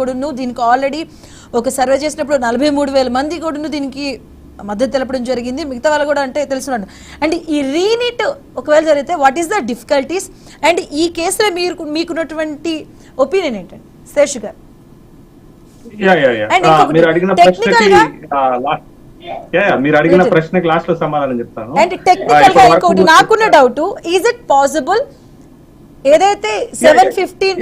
కూడాను దీనికి ఆల్రెడీ ఒక సర్వే చేసినప్పుడు 43,000 మంది కూడాను దీనికి మద్దతు తెలపడం జరిగింది. మిగతా వాళ్ళు కూడా అంటే తెలుసున్నాను. అండ్ ఈ రీనీట్ ఒకవేళ జరిగితే what is the difficulties and ఈ కేసులో మీకున్నటువంటి ఒపీనియన్ ఏంటండి శేష్ గారు? మీరు అడిగిన ప్రశ్నకి లాస్ట్ లో సమాధానం చెప్తాను. అండ్ టెక్నికల్ గా ఇంకోటి నాకున్న డౌట్, ఈజ్ ఇట్ పాసిబుల్ ఏదైతే 715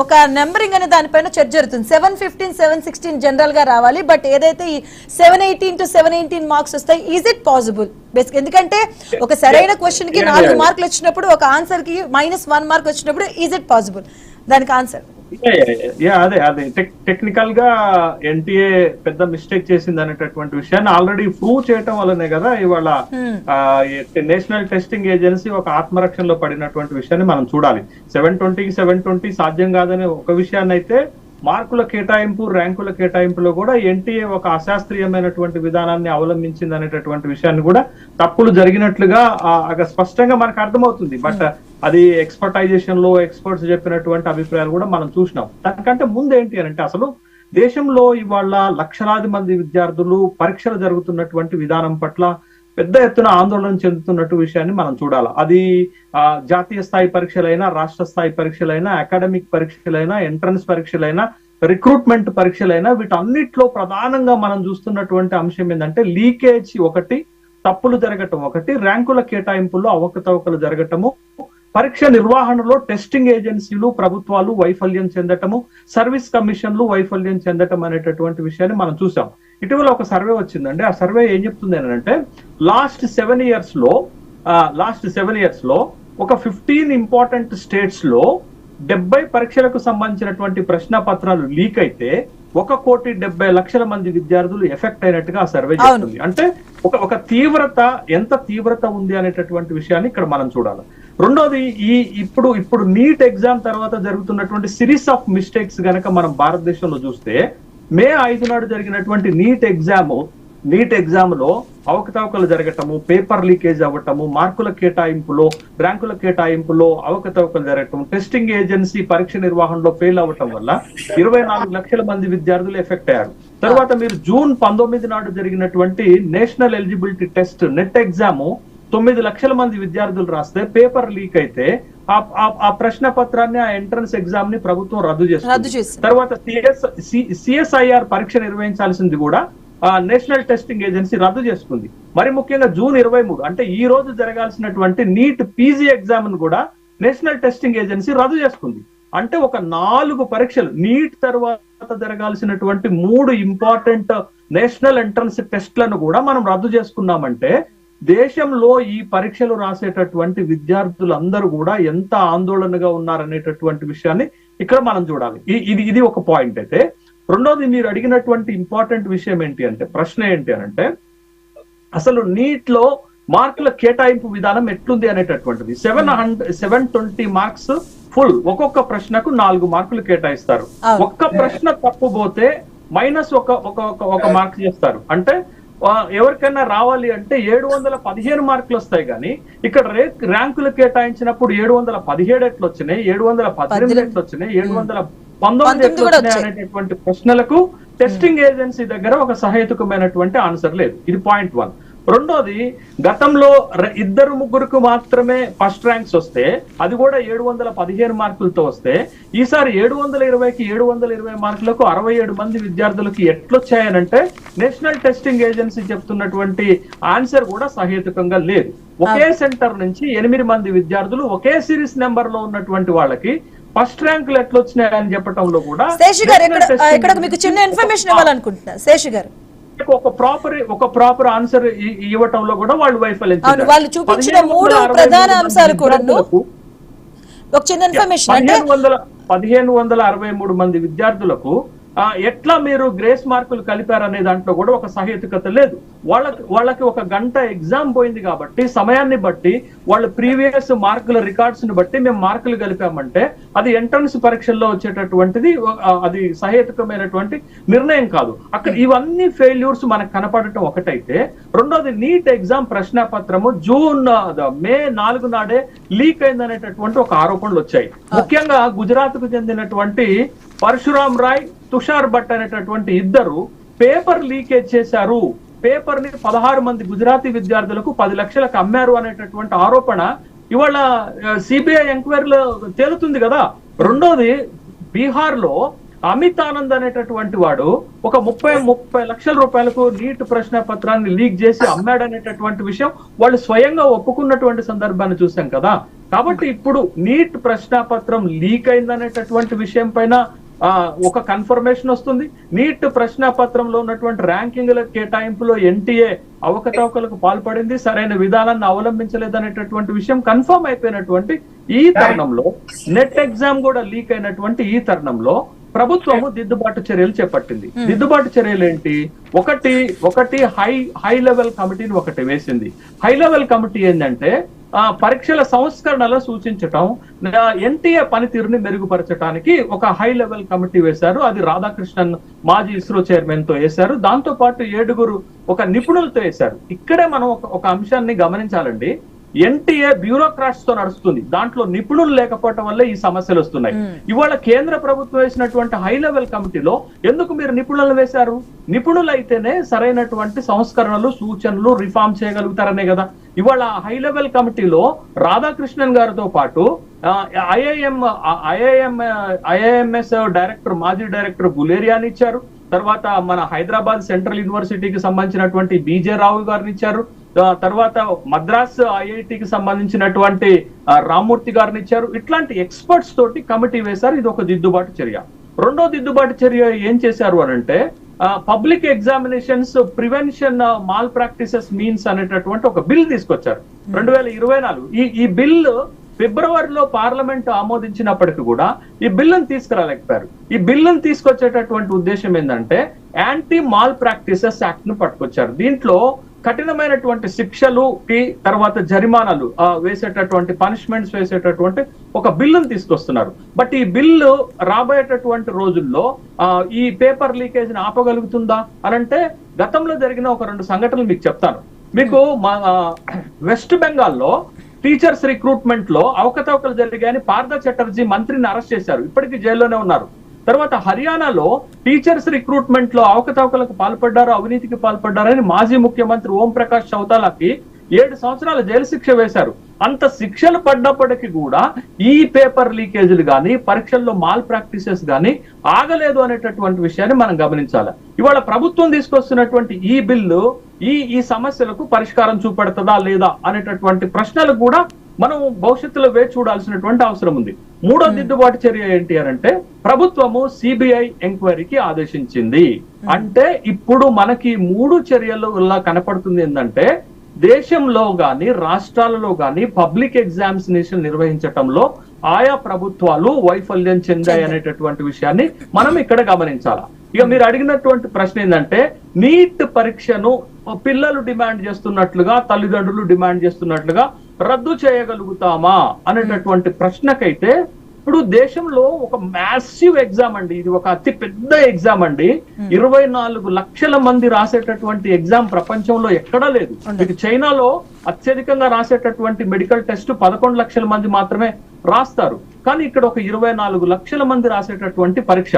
ఒక నెంబరింగ్ అనే దానిపైన చర్చ జరుగుతుంది. 715, 716 జనరల్ గా రావాలి, బట్ ఏదైతే ఈ 718 to 718 మార్క్స్ వస్తాయి, ఈజ్ ఇట్ పాసిబుల్? బేసిక్ ఎందుకంటే ఒక సరైన క్వశ్చన్ కి 4 మార్కులు వచ్చినప్పుడు, ఒక ఆన్సర్ కి -1 మార్క్ వచ్చినప్పుడు ఈజ్ ఇట్ పాసిబుల్ దానికి ఆన్సర్? అదే టెక్నికల్ గా ఎన్టీఏ పెద్ద మిస్టేక్ చేసింది అనేటటువంటి విషయాన్ని ఆల్రెడీ ప్రూవ్ చేయటం వల్లనే కదా ఇవాళ నేషనల్ టెస్టింగ్ ఏజెన్సీ ఒక ఆత్మరక్షణలో పడినటువంటి విషయాన్ని మనం చూడాలి. 720కి 720 సాధ్యం కాదనే ఒక విషయాన్ని అయితే మార్కుల కేటాయింపు, ర్యాంకుల కేటాయింపులో కూడా ఎన్టీఏ ఒక అశాస్త్రీయమైనటువంటి విధానాన్ని అవలంబించింది అనేటటువంటి విషయాన్ని కూడా తప్పులు జరిగినట్లుగా స్పష్టంగా మనకు అర్థమవుతుంది. బట్ అది ఎక్స్పర్టైజేషన్ లో ఎక్స్పర్ట్స్ చెప్పినటువంటి అభిప్రాయాలు కూడా మనం చూసినాం. దానికంటే ముందు ఏంటి అని అంటే అసలు దేశంలో ఇవాళ లక్షలాది మంది విద్యార్థులు పరీక్షలు జరుగుతున్నటువంటి విధానం పట్ల పెద్ద ఎత్తున ఆందోళన చెందుతున్నట్టు విషయాన్ని మనం చూడాలి. అది జాతీయ స్థాయి పరీక్షలైనా, రాష్ట్ర స్థాయి పరీక్షలైనా, అకాడమిక్ పరీక్షలైనా, ఎంట్రన్స్ పరీక్షలైనా, రిక్రూట్మెంట్ పరీక్షలైనా, వీటన్నిటిలో ప్రధానంగా మనం చూస్తున్నటువంటి అంశం ఏంటంటే లీకేజ్ ఒకటి, తప్పులు జరగటం ఒకటి, ర్యాంకుల కేటాయింపుల్లో అవకతవకలు జరగటము, పరీక్ష నిర్వహణలో టెస్టింగ్ ఏజెన్సీలు, ప్రభుత్వాలు వైఫల్యం చెందటము, సర్వీస్ కమిషన్లు వైఫల్యం చెందటం అనేటటువంటి విషయాన్ని మనం చూసాం. ఇటీవల ఒక సర్వే వచ్చిందండి. ఆ సర్వే ఏం చెప్తుంది అంటే లాస్ట్ 7 ఇయర్స్ లో ఒక 15 ఇంపార్టెంట్ స్టేట్స్ లో 70 పరీక్షలకు సంబంధించినటువంటి ప్రశ్న పత్రాలు లీక్ అయితే 1,70,00,000 మంది విద్యార్థులు ఎఫెక్ట్ అయినట్టుగా ఆ సర్వే చేస్తుంది. అంటే ఒక తీవ్రత, ఎంత తీవ్రత ఉంది అనేటటువంటి విషయాన్ని ఇక్కడ మనం చూడాలి. రెండోది, ఇప్పుడు నీట్ ఎగ్జామ్ తర్వాత జరుగుతున్నటువంటి సిరీస్ ఆఫ్ మిస్టేక్స్ గనక మనం భారతదేశంలో చూస్తే, మే 5 నాడు జరిగినటువంటి నీట్ ఎగ్జామ్ లో అవకతవకలు జరగటము, పేపర్ లీకేజ్ అవ్వటము, మార్కుల కేటాయింపులో, ర్యాంకుల కేటాయింపులో అవకతవకలు జరగటం, టెస్టింగ్ ఏజెన్సీ పరీక్ష నిర్వహణలో ఫెయిల్ అవ్వటం వల్ల 24 లక్షల మంది విద్యార్థులు ఎఫెక్ట్ అయ్యారు. తర్వాత మీరు జూన్ 19 నాడు జరిగినటువంటి national eligibility test net exam 9 లక్షల మంది విద్యార్థులు రాస్తే పేపర్ లీక్ అయితే ఆ ప్రశ్న పత్రాన్ని, ఆ ఎంట్రన్స్ ఎగ్జామ్ ని ప్రభుత్వం రద్దు చేస్తుంది. తర్వాత సిఎస్ఐఆర్ పరీక్ష నిర్వహించాల్సింది కూడా నేషనల్ టెస్టింగ్ ఏజెన్సీ రద్దు చేసుకుంది. మరి ముఖ్యంగా జూన్ 23 అంటే ఈ రోజు జరగాల్సినటువంటి నీట్ పీజీ ఎగ్జామ్ ను కూడా నేషనల్ టెస్టింగ్ ఏజెన్సీ రద్దు చేసుకుంది. అంటే ఒక 4 పరీక్షలు, నీట్ తర్వాత జరగాల్సినటువంటి 3 ఇంపార్టెంట్ నేషనల్ ఎంట్రన్స్ టెస్ట్లను కూడా మనం రద్దు చేసుకున్నామంటే దేశంలో ఈ పరీక్షలు రాసేటటువంటి విద్యార్థులందరూ కూడా ఎంత ఆందోళనగా ఉన్నారనేటటువంటి విషయాన్ని ఇక్కడ మనం చూడాలి. ఇది ఒక పాయింట్ అయితే. రెండోది, మీరు అడిగినటువంటి ఇంపార్టెంట్ విషయం ఏంటి అంటే, ప్రశ్న ఏంటి అంటే అసలు నీట్ లో మార్కుల కేటాయింపు విధానం ఎట్లుంది అనేటటువంటిది. 720 మార్క్స్ ఫుల్, ఒక్కొక్క ప్రశ్నకు 4 మార్కులు కేటాయిస్తారు. ఒక్క ప్రశ్న తప్పు పోతే మైనస్ ఒక మార్క్ చేస్తారు. అంటే ఎవరికైనా రావాలి అంటే 715 మార్కులు వస్తాయి. కానీ ఇక్కడ ర్యాంకులు కేటాయించినప్పుడు 717 ఎట్లు వచ్చినాయి, 718 ఎట్లు వచ్చినాయి, 719 ఎట్లు వచ్చినాయి అనేటటువంటి ప్రశ్నలకు టెస్టింగ్ ఏజెన్సీ దగ్గర ఒక సహేతుకమైనటువంటి ఆన్సర్ లేదు. ఇది పాయింట్ 1. రెండోది, గతంలో 2-3 మాత్రమే ఫస్ట్ ర్యాంక్స్ వస్తే, అది కూడా 715 మార్కులతో వస్తే, ఈసారి 720కి 720 మార్కులకు 67 మంది విద్యార్థులకి ఎట్లొచ్చాయనంటే నేషనల్ టెస్టింగ్ ఏజెన్సీ చెప్తున్నటువంటి ఆన్సర్ కూడా సహేతుకంగా లేదు. ఒకే సెంటర్ నుంచి 8 మంది విద్యార్థులు ఒకే సిరీస్ నెంబర్ లో ఉన్నటువంటి వాళ్ళకి ఫస్ట్ ర్యాంకులు ఎట్లొచ్చినాయని చెప్పడంలో కూడా శేష్ గారు ఇక్కడ మీకు చిన్న ఇన్ఫర్మేషన్ ఇవ్వాలనుకుంటున్నా. శేష్ గారు, ఒక ప్రాపర్ ఆన్సర్ ఇవ్వటంలో కూడా వాళ్ళు వైఫల్యం. వాళ్ళు చూపించిన 3 ప్రధాన అంశాలు కూడా ఒక చిన్న ఇన్ఫర్మేషన్ అంటే 1563 మంది విద్యార్థులకు ఎట్లా మీరు గ్రేస్ మార్కులు కలిపారనే దాంట్లో కూడా ఒక సహేతుకత లేదు. వాళ్ళకి ఒక గంట ఎగ్జామ్ పోయింది కాబట్టి సమయాన్ని బట్టి వాళ్ళ ప్రీవియస్ మార్కుల రికార్డ్స్ ని బట్టి మేము మార్కులు కలిపామంటే అది ఎంట్రన్స్ పరీక్షల్లో వచ్చేటటువంటిది అది సహేతుకమైనటువంటి నిర్ణయం కాదు. అక్కడ ఇవన్నీ ఫెయిల్యూర్స్ మనకు కనపడటం ఒకటైతే, రెండోది నీట్ ఎగ్జామ్ ప్రశ్నపత్రము మే 4 నాడే లీక్ అయిందనేటటువంటి ఒక ఆరోపణలు వచ్చాయి. ముఖ్యంగా గుజరాత్ కు చెందినటువంటి పరశురామ్ రాయ్, తుషార్ భట్ అనేటటువంటి ఇద్దరు పేపర్ లీకేజ్ చేశారు, పేపర్ ని 16 మంది గుజరాతీ విద్యార్థులకు 10 లక్షలకు అమ్మారు అనేటటువంటి ఆరోపణ ఇవాళ సిబిఐ ఎంక్వైరీలో తేలుతుంది కదా. రెండోది బీహార్ లో అమిత్ ఆనంద్ అనేటటువంటి వాడు ఒక 30 లక్షల రూపాయలకు నీట్ ప్రశ్న పత్రాన్ని లీక్ చేసి అమ్మాడనేటటువంటి విషయం వాళ్ళు స్వయంగా ఒప్పుకున్నటువంటి సందర్భాన్ని చూసాం కదా. కాబట్టి ఇప్పుడు నీట్ ప్రశ్న పత్రం లీక్ అయిందనేటటువంటి విషయం పైన ఒక కన్ఫర్మేషన్ వస్తుంది. నీట్ ప్రశ్న పత్రంలో ఉన్నటువంటి ర్యాంకింగ్ల కేటాయింపులో ఎన్టీఏ అవకతవకలకు పాల్పడింది, సరైన విధానాన్ని అవలంబించలేదనేటటువంటి విషయం కన్ఫర్మ్ అయిపోయినటువంటి ఈ తరుణంలో, నెట్ ఎగ్జామ్ కూడా లీక్ అయినటువంటి ఈ తరుణంలో ప్రభుత్వము దిద్దుబాటు చర్యలు చేపట్టింది. దిద్దుబాటు చర్యలు ఏంటి? ఒకటి హై లెవెల్ కమిటీని ఒకటి వేసింది. హై లెవెల్ కమిటీ ఏంటంటే పరీక్షల సంస్కరణలో సూచించటం, ఎన్టీఏ పనితీరుని మెరుగుపరచడానికి ఒక హై లెవెల్ కమిటీ వేశారు. అది రాధాకృష్ణన్ మాజీ ఇస్రో చైర్మన్ తో వేశారు. దాంతో పాటు 7 ఒక నిపుణులతో వేశారు. ఇక్కడే మనం ఒక అంశాన్ని గమనించాలండి. ఎన్టీఏ బ్యూరోక్రాట్స్ తో నడుస్తుంది, దాంట్లో నిపుణులు లేకపోవటం వల్ల ఈ సమస్యలు వస్తున్నాయి. ఇవాళ కేంద్ర ప్రభుత్వం వేసినటువంటి హై లెవెల్ కమిటీలో ఎందుకు మీరు నిపుణులను వేశారు? నిపుణులు అయితేనే సరైనటువంటి సంస్కరణలు, సూచనలు, రిఫార్మ్ చేయగలుగుతారనే కదా. ఇవాళ హై లెవెల్ కమిటీలో రాధాకృష్ణన్ గారితో పాటు ఐఐఎంఎస్ డైరెక్టర్, మాజీ డైరెక్టర్ గులేరియాని ఇచ్చారు. తర్వాత మన హైదరాబాద్ సెంట్రల్ యూనివర్సిటీకి సంబంధించినటువంటి బీజే రావు గారిని ఇచ్చారు. తర్వాత మద్రాస్ ఐఐటికి సంబంధించినటువంటి రామ్మూర్తి గారిని ఇచ్చారు. ఇట్లాంటి ఎక్స్పర్ట్స్ తోటి కమిటీ వేశారు. ఇది ఒక దిద్దుబాటు చర్య. రెండో దిద్దుబాటు చర్య ఏం చేశారు అనంటే, public examinations prevention mall practices means అనేటటువంటి ఒక బిల్ తీసుకొచ్చారు 2024. ఈ బిల్లు ఫిబ్రవరిలో పార్లమెంట్ ఆమోదించినప్పటికీ కూడా ఈ బిల్లును తీసుకురాలేకపోయారు. ఈ బిల్లును తీసుకొచ్చేటటువంటి ఉద్దేశం ఏంటంటే యాంటీ మాల్ ప్రాక్టీసెస్ యాక్ట్ ను పట్టుకొచ్చారు. దీంట్లో కఠినమైనటువంటి శిక్షలుకి తర్వాత జరిమానాలు వేసేటటువంటి పనిష్మెంట్స్ వేసేటటువంటి ఒక బిల్లును తీసుకొస్తున్నారు. బట్ ఈ బిల్లు రాబోయేటటువంటి రోజుల్లో ఈ పేపర్ లీకేజ్ ని ఆపగలుగుతుందా అనంటే, గతంలో జరిగిన ఒక 2 సంఘటనలు మీకు చెప్తాను. మీకు వెస్ట్ బెంగాల్లో టీచర్స్ రిక్రూట్మెంట్ లో అవకతవకలు జరిగాయని పార్థ చటర్జీ మంత్రిని అరెస్ట్ చేశారు, ఇప్పటికీ జైల్లోనే ఉన్నారు. తర్వాత హర్యానాలో టీచర్స్ రిక్రూట్మెంట్ లో అవకతవకలకు పాల్పడ్డారు, అవినీతికి పాల్పడ్డారని మాజీ ముఖ్యమంత్రి ఓం ప్రకాష్ చౌతాలాకి 7 సంవత్సరాల జైలు శిక్ష వేశారు. అంత శిక్షలు పడ్డప్పటికీ కూడా ఈ పేపర్ లీకేజీలు గాని, పరీక్షల్లో మాల్ ప్రాక్టీసెస్ గాని ఆగలేదు అనేటటువంటి విషయాన్ని మనం గమనించాలి. ఇవాళ ప్రభుత్వం తీసుకొస్తున్నటువంటి ఈ బిల్లు ఈ సమస్యలకు పరిష్కారం చూపెడుతుందా లేదా అనేటటువంటి ప్రశ్నలు కూడా మనం భవిష్యత్తులో వేచి చూడాల్సినటువంటి అవసరం ఉంది. మూడో దిద్దుబాటు చర్య ఏంటి అంటే, ప్రభుత్వము సిబిఐ ఎంక్వైరీకి ఆదేశించింది. అంటే ఇప్పుడు మనకి 3 చర్యలు కనపడుతుంది ఏంటంటే, దేశంలో గాని రాష్ట్రాలలో గాని పబ్లిక్ ఎగ్జామినేషన్ నిర్వహించటంలో ఆయా ప్రభుత్వాలు వైఫల్యం చెందాయి అనేటటువంటి విషయాన్ని మనం ఇక్కడ గమనించాలా. ఇక మీరు అడిగినటువంటి ప్రశ్న ఏంటంటే, నీట్ పరీక్షను పిల్లలు డిమాండ్ చేస్తున్నట్లుగా, తల్లిదండ్రులు డిమాండ్ చేస్తున్నట్లుగా రద్దు చేయగలుగుతామా అనేటటువంటి ప్రశ్నకైతే, ఇప్పుడు దేశంలో ఒక మ్యాసివ్ ఎగ్జామ్ అండి, ఇది ఒక అతి పెద్ద ఎగ్జామ్ అండి. 24 లక్షల మంది రాసేటటువంటి ఎగ్జామ్ ప్రపంచంలో ఎక్కడా లేదు. ఇది చైనాలో అత్యధికంగా రాసేటటువంటి మెడికల్ టెస్ట్ 11 లక్షల మంది మాత్రమే రాస్తారు. కానీ ఇక్కడ ఒక 24 లక్షల మంది రాసేటటువంటి పరీక్ష.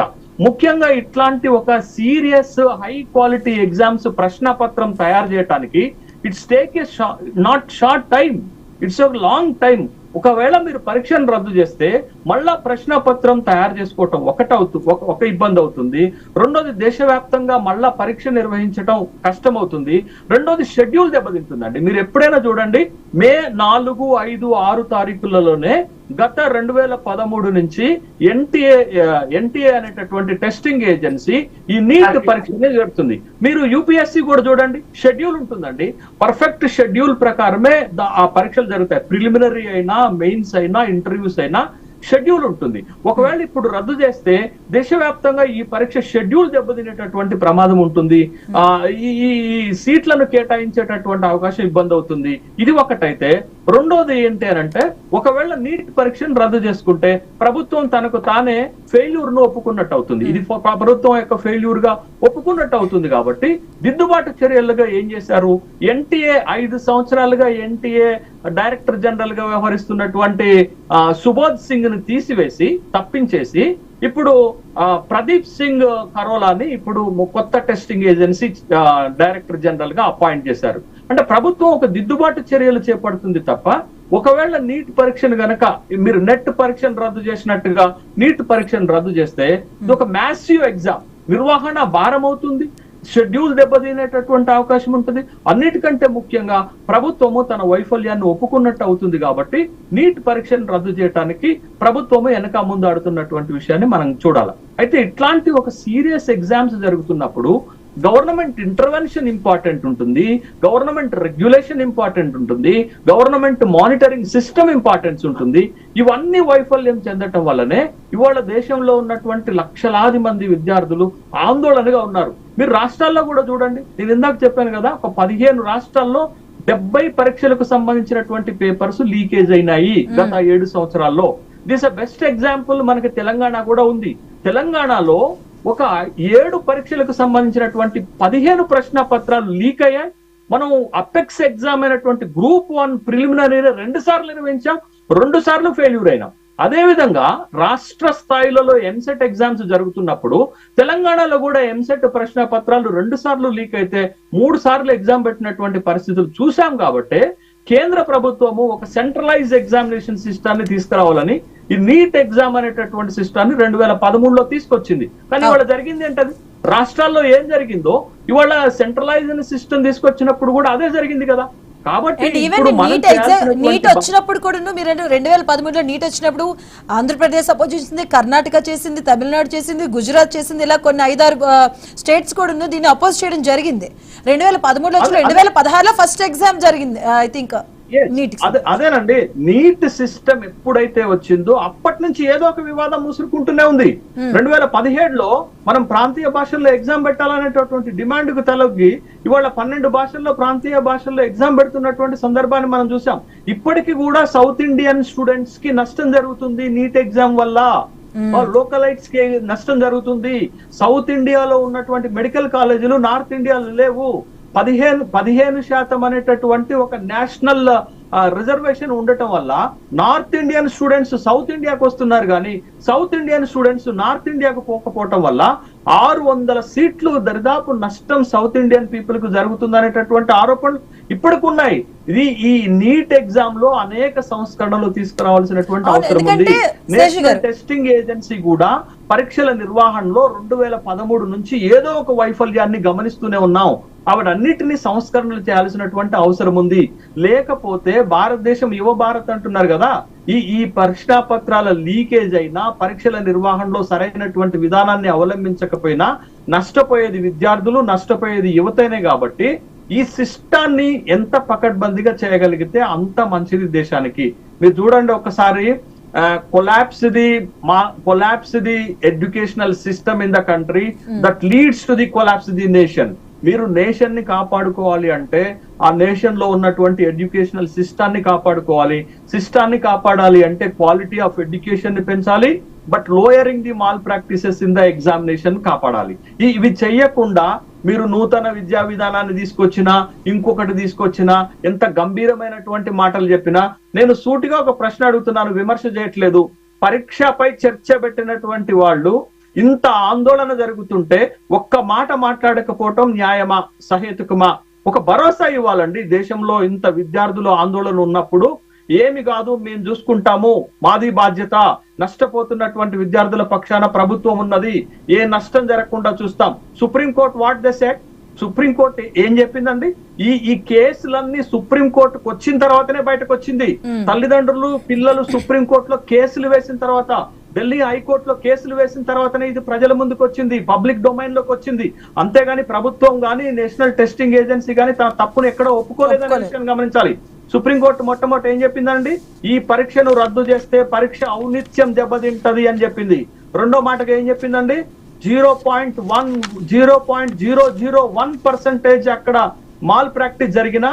ముఖ్యంగా ఇట్లాంటి ఒక సీరియస్ హై క్వాలిటీ ఎగ్జామ్స్ ప్రశ్న పత్రం తయారు చేయడానికి it's take a not short time, it's ఒక లాంగ్ టైం. ఒకవేళ మీరు పరీక్షను రద్దు చేస్తే మళ్ళా ప్రశ్న పత్రం తయారు చేసుకోవటం ఒక ఇబ్బంది అవుతుంది. రెండోది దేశవ్యాప్తంగా మళ్ళా పరీక్ష నిర్వహించడం కష్టం అవుతుంది. రెండోది షెడ్యూల్ దెబ్బతింటుందండి. మీరు ఎప్పుడైనా చూడండి, మే 4, 5, 6 తారీఖులలోనే గత 2013 నుంచి ఎన్టీఏ అనేటటువంటి టెస్టింగ్ ఏజెన్సీ ఈ నీట్ పరీక్షనే జరుగుతుంది. మీరు యూపీఎస్సీ కూడా చూడండి, షెడ్యూల్ ఉంటుందండి. పర్ఫెక్ట్ షెడ్యూల్ ప్రకారమే ఆ పరీక్షలు జరుగుతాయి. ప్రిలిమినరీ అయినా, మెయిన్స్ అయినా, ఇంటర్వ్యూస్ అయినా షెడ్యూల్ ఉంటుంది. ఒకవేళ ఇప్పుడు రద్దు చేస్తే దేశవ్యాప్తంగా ఈ పరీక్ష షెడ్యూల్ దెబ్బతినేటటువంటి ప్రమాదం ఉంటుంది. ఈ సీట్లను కేటాయించేటటువంటి అవకాశం ఇబ్బంది అవుతుంది. ఇది ఒకటైతే, రెండోది ఏంటి అని అంటే, ఒకవేళ నీట్ పరీక్షను రద్దు చేసుకుంటే ప్రభుత్వం తనకు తానే ఫెయిల్యూర్ ను ఒప్పుకున్నట్టు అవుతుంది. ఇది ప్రభుత్వం యొక్క ఫెయిల్యూర్ గా ఒప్పుకున్నట్టు అవుతుంది. కాబట్టి దిద్దుబాటు చర్యలుగా ఏం చేశారు, ఎన్టీఏ 5 సంవత్సరాలుగా ఎన్టీఏ డైరెక్టర్ జనరల్ గా వ్యవహరిస్తున్నటువంటి సుబోధ్ సింగ్ ని తీసివేసి తప్పించేసి ఇప్పుడు ప్రదీప్ సింగ్ ఖరోలాని ఇప్పుడు కొత్త టెస్టింగ్ ఏజెన్సీ డైరెక్టర్ జనరల్ గా అపాయింట్ చేశారు. అంటే ప్రభుత్వం ఒక దిద్దుబాటు చర్యలు చేపడుతుంది తప్ప, ఒకవేళ నీట్ పరీక్షను గనక మీరు నెట్ పరీక్షను రద్దు చేసినట్టుగా నీట్ పరీక్షను రద్దు చేస్తే ఇది ఒక మ్యాసివ్ ఎగ్జామ్, నిర్వహణ భారం అవుతుంది, షెడ్యూల్ దెబ్బతినేటటువంటి అవకాశం ఉంటుంది. అన్నిటికంటే ముఖ్యంగా ప్రభుత్వము తన వైఫల్యాన్ని ఒప్పుకున్నట్టు అవుతుంది. కాబట్టి నీట్ పరీక్షను రద్దు చేయడానికి ప్రభుత్వము వెనక ముందు ఆడుతున్నటువంటి విషయాన్ని మనం చూడాలి. అయితే ఇట్లాంటి ఒక సీరియస్ ఎగ్జామ్స్ జరుగుతున్నప్పుడు గవర్నమెంట్ ఇంటర్వెన్షన్ ఇంపార్టెంట్ ఉంటుంది, గవర్నమెంట్ రెగ్యులేషన్ ఇంపార్టెంట్ ఉంటుంది, గవర్నమెంట్ మానిటరింగ్ సిస్టమ్ ఇంపార్టెన్స్ ఉంటుంది. ఇవన్నీ వైఫల్యం చెందటం వల్లనే ఇవాళ దేశంలో ఉన్నటువంటి లక్షలాది మంది విద్యార్థులు ఆందోళనగా ఉన్నారు. మీరు రాష్ట్రాల్లో కూడా చూడండి, నేను ఇందాక చెప్పాను కదా, ఒక 15 రాష్ట్రాల్లో 70 పరీక్షలకు సంబంధించినటువంటి పేపర్స్ లీకేజ్ అయినాయి గత 7 సంవత్సరాల్లో. దిస్ బెస్ట్ ఎగ్జాంపుల్ మనకి తెలంగాణ కూడా ఉంది. తెలంగాణలో ఒక 7 పరీక్షలకు సంబంధించినటువంటి 15 ప్రశ్న పత్రాలు లీక్ అయ్యాయి. మనం అపెక్స్ ఎగ్జామ్ అయినటువంటి గ్రూప్ 1 ప్రిలిమినరీ 2 సార్లు నిర్వహించాం, 2 సార్లు ఫెయిల్యూర్ అయినాం. అదే విధంగా రాష్ట్ర స్థాయిలో ఎంసెట్ ఎగ్జామ్స్ జరుగుతున్నప్పుడు తెలంగాణలో కూడా ఎంసెట్ ప్రశ్న పత్రాలు 2 సార్లు లీక్ అయితే 3 సార్లు ఎగ్జామ్ పెట్టినటువంటి పరిస్థితులు చూసాం. కాబట్టి కేంద్ర ప్రభుత్వము ఒక సెంట్రలైజ్ ఎగ్జామినేషన్ సిస్టాన్ని తీసుకురావాలని ఈ నీట్ ఎగ్జామ్ అనేటటువంటి సిస్టాన్ని 2013లో తీసుకొచ్చింది. కానీ ఇవాళ జరిగింది ఏంటది, రాష్ట్రాల్లో ఏం జరిగిందో ఇవాళ సెంట్రలైజ్ సిస్టమ్ తీసుకొచ్చినప్పుడు కూడా అదే జరిగింది కదా. కాబట్టి నీట్ వచ్చినప్పుడు కూడా మీరు 2013లో నీట్ వచ్చినప్పుడు ఆంధ్రప్రదేశ్ అపోజ్ చేసింది, కర్ణాటక చేసింది, తమిళనాడు చేసింది, గుజరాత్ చేసింది, ఇలా కొన్ని 5-6 స్టేట్స్ కూడా దీన్ని అపోజ్ చేయడం జరిగింది. 2013లో 2016లో ఫస్ట్ ఎగ్జామ్ జరిగింది ఐ థింక్. అదేనండి, నీట్ సిస్టమ్ ఎప్పుడైతే వచ్చిందో అప్పటి నుంచి ఏదో ఒక వివాదం ముసురుకుంటూనే ఉంది. 2017లో మనం ప్రాంతీయ భాషల్లో ఎగ్జామ్ పెట్టాలనేటటువంటి డిమాండ్ కు తలొగ్గి ఇవాళ 12 భాషల్లో ప్రాంతీయ భాషల్లో ఎగ్జామ్ పెడుతున్నటువంటి సందర్భాన్ని మనం చూసాం. ఇప్పటికీ కూడా సౌత్ ఇండియన్ స్టూడెంట్స్ కి నష్టం జరుగుతుంది నీట్ ఎగ్జామ్ వల్ల, లోకలైట్స్ కి నష్టం జరుగుతుంది. సౌత్ ఇండియాలో ఉన్నటువంటి మెడికల్ కాలేజీలు నార్త్ ఇండియాలో లేవు. 15% అనేటటువంటి ఒక నేషనల్ రిజర్వేషన్ ఉండటం వల్ల నార్త్ ఇండియన్ స్టూడెంట్స్ సౌత్ ఇండియాకు వస్తున్నారు, కానీ సౌత్ ఇండియన్ స్టూడెంట్స్ నార్త్ ఇండియాకు పోకపోవటం వల్ల 600 సీట్లు దరిదాపు నష్టం సౌత్ ఇండియన్ పీపుల్ కు జరుగుతుంది అనేటటువంటి ఆరోపణలు ఇప్పటికున్నాయి. ఇది ఈ నీట్ ఎగ్జామ్ లో అనేక సంస్కరణలు తీసుకురావాల్సినటువంటి అవసరం ఉంది. నేషనల్ టెస్టింగ్ ఏజెన్సీ కూడా పరీక్షల నిర్వహణలో 2013 నుంచి ఏదో ఒక వైఫల్యాన్ని గమనిస్తూనే ఉన్నాం. అవన్నిటినీ సంస్కరణలు చేయాల్సినటువంటి అవసరం ఉంది. లేకపోతే భారతదేశం యువ భారత్ అంటున్నారు కదా, ఈ పరీక్షా పత్రాల లీకేజ్ అయినా పరీక్షల నిర్వహణలో సరైనటువంటి విధానాన్ని అవలంబించకపోయినా నష్టపోయేది విద్యార్థులు, నష్టపోయేది యువతనే. కాబట్టి ఈ సిస్టాన్ని ఎంత పకడ్బందీగా చేయగలిగితే అంత మంచిది దేశానికి. మీరు చూడండి ఒకసారి, collapse the educational system in the country that leads to the collapse of the nation. మీరు నేషన్ ని కాపాడుకోవాలి అంటే ఆ నేషన్ లో ఉన్నటువంటి ఎడ్యుకేషనల్ సిస్టాన్ని కాపాడుకోవాలి. సిస్టాన్ని కాపాడాలి అంటే క్వాలిటీ ఆఫ్ ఎడ్యుకేషన్ ని పెంచాలి, but lowering the mall practices in the examination కాపాడాలి. ఇవి చెయ్యకుండా మీరు నూతన విద్యా విధానాన్ని తీసుకొచ్చినా ఇంకొకటి తీసుకొచ్చినా ఎంత గంభీరమైనటువంటి మాటలు చెప్పినా, నేను సూటిగా ఒక ప్రశ్న అడుగుతున్నాను, విమర్శ చేయట్లేదు. పరీక్షపై చర్చ పెట్టినటువంటి వాళ్ళు ఇంత ఆందోళన జరుగుతుంటే ఒక్క మాట మాట్లాడకపోవటం న్యాయమా, సహేతుకమా? ఒక భరోసా ఇవ్వాలండి. దేశంలో ఇంత విద్యార్థులు ఆందోళన ఉన్నప్పుడు ఏమి కాదు, మేము చూసుకుంటాము, మాది బాధ్యత, నష్టపోతున్నటువంటి విద్యార్థుల పక్షాన ప్రభుత్వం ఉన్నది, ఏ నష్టం జరగకుండా చూస్తాం. Supreme court what they said, supreme court ఏం చెప్పిందండి? ఈ కేసులన్నీ సుప్రీంకోర్టుకు వచ్చిన తర్వాతనే బయటకు వచ్చింది. తల్లిదండ్రులు పిల్లలు సుప్రీంకోర్టులో కేసులు వేసిన తర్వాత, ఢిల్లీ హైకోర్టులో కేసులు వేసిన తర్వాతనే ఇది ప్రజల ముందుకు వచ్చింది, పబ్లిక్ డొమైన్ లోకి వచ్చింది. అంతేగాని ప్రభుత్వం గానీ నేషనల్ టెస్టింగ్ ఏజెన్సీ గానీ తన తప్పును ఎక్కడో ఒప్పుకోలేదనే విషయం గమనించాలి. సుప్రీంకోర్టు మొట్టమొదటి ఏం చెప్పిందండి? ఈ పరీక్షను రద్దు చేస్తే పరీక్ష ఔన్నిత్యం దెబ్బతింటది అని చెప్పింది. రెండో మాటగా ఏం చెప్పిందండి? 0.001% అక్కడ మాల్ ప్రాక్టీస్ జరిగినా